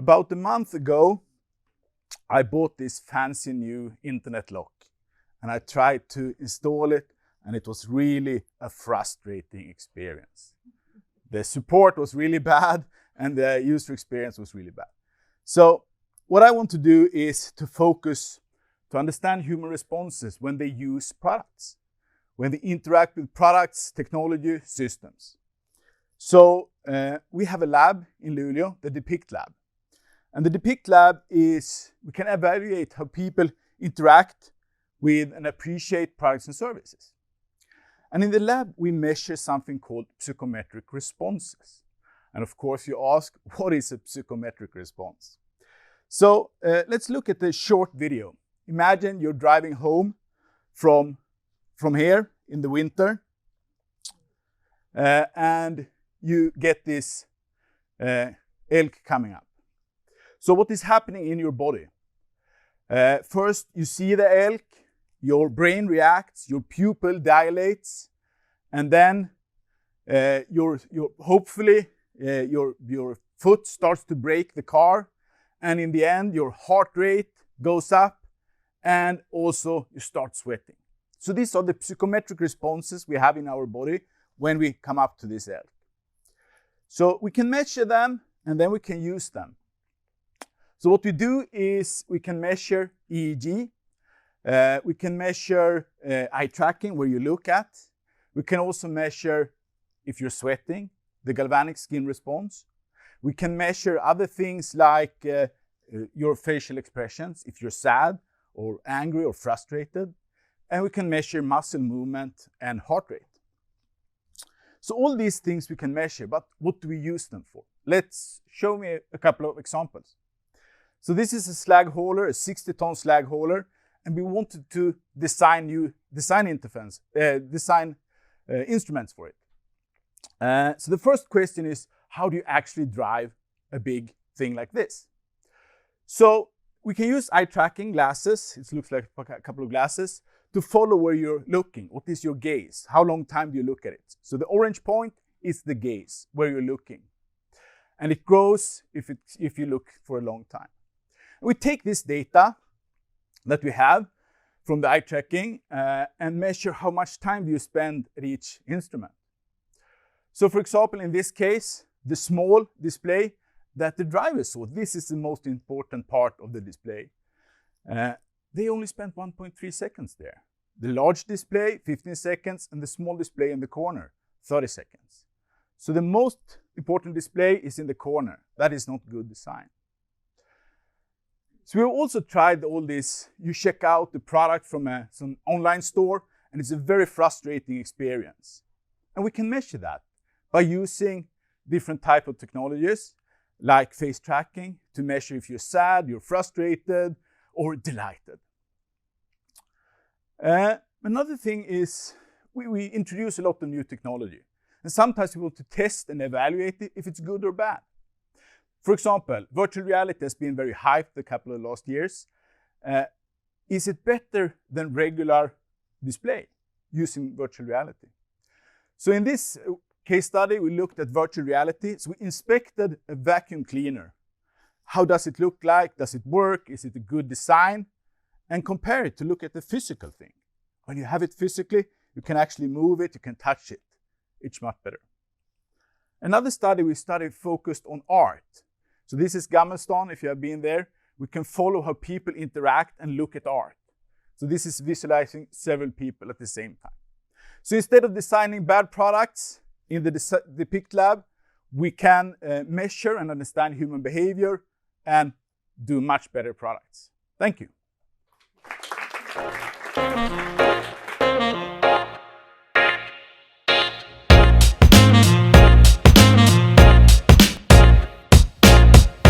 About a month ago, I bought this fancy new internet lock and I tried to install it, and it was really a frustrating experience. The support was really bad and the user experience was really bad. So what I want to do is to focus to understand human responses when they use products, when they interact with products, technology, systems. So we have a lab in Luleå, the DEPICT LAB. And the DEPICT LAB is, we can evaluate how people interact with and appreciate products and services. And in the lab, we measure something called psychometric responses. And of course, you ask, what is a psychometric response? So let's look at the short video. Imagine you're driving home from here in the winter, and you get this elk coming up. So what is happening in your body? First, you see the elk, your brain reacts, your pupil dilates, and then hopefully your foot starts to brake the car, and in the end your heart rate goes up, and also you start sweating. So these are the psychometric responses we have in our body when we come up to this elk. So we can measure them and then we can use them. So what we do is we can measure EEG, we can measure eye tracking, where you look at. We can also measure if you're sweating, the galvanic skin response. We can measure other things like your facial expressions, if you're sad or angry or frustrated. And we can measure muscle movement and heart rate. So all these things we can measure, but what do we use them for? Let's show me a couple of examples. So this is a slag hauler, a 60-ton slag hauler, and we wanted to design instruments for it. So the first question is, how do you actually drive a big thing like this? So we can use eye tracking glasses, it looks like a couple of glasses, to follow where you're looking. What is your gaze? How long time do you look at it? So the orange point is the gaze, where you're looking. And it grows if you look for a long time. We take this data that we have from the eye tracking and measure how much time do you spend at each instrument. So for example, in this case, the small display that the driver saw, this is the most important part of the display. They only spent 1.3 seconds there. The large display, 15 seconds, and the small display in the corner, 30 seconds. So the most important display is in the corner. That is not good design. So we also tried all this. You check out the product from some online store, and it's a very frustrating experience. And we can measure that by using different types of technologies, like face tracking, to measure if you're sad, you're frustrated, or delighted. Another thing is we introduce a lot of new technology. And sometimes we want to test and evaluate it if it's good or bad. For example, virtual reality has been very hyped a couple of last years. Is it better than regular display using virtual reality? So in this case study, we looked at virtual reality. So we inspected a vacuum cleaner. How does it look like? Does it work? Is it a good design? And compare it to look at the physical thing. When you have it physically, you can actually move it, you can touch it. It's much better. Another study we studied focused on art. So this is Gammelstone, if you have been there. We can follow how people interact and look at art. So this is visualizing several people at the same time. So instead of designing bad products in the DEPICT lab, we can measure and understand human behavior and do much better products. Thank you.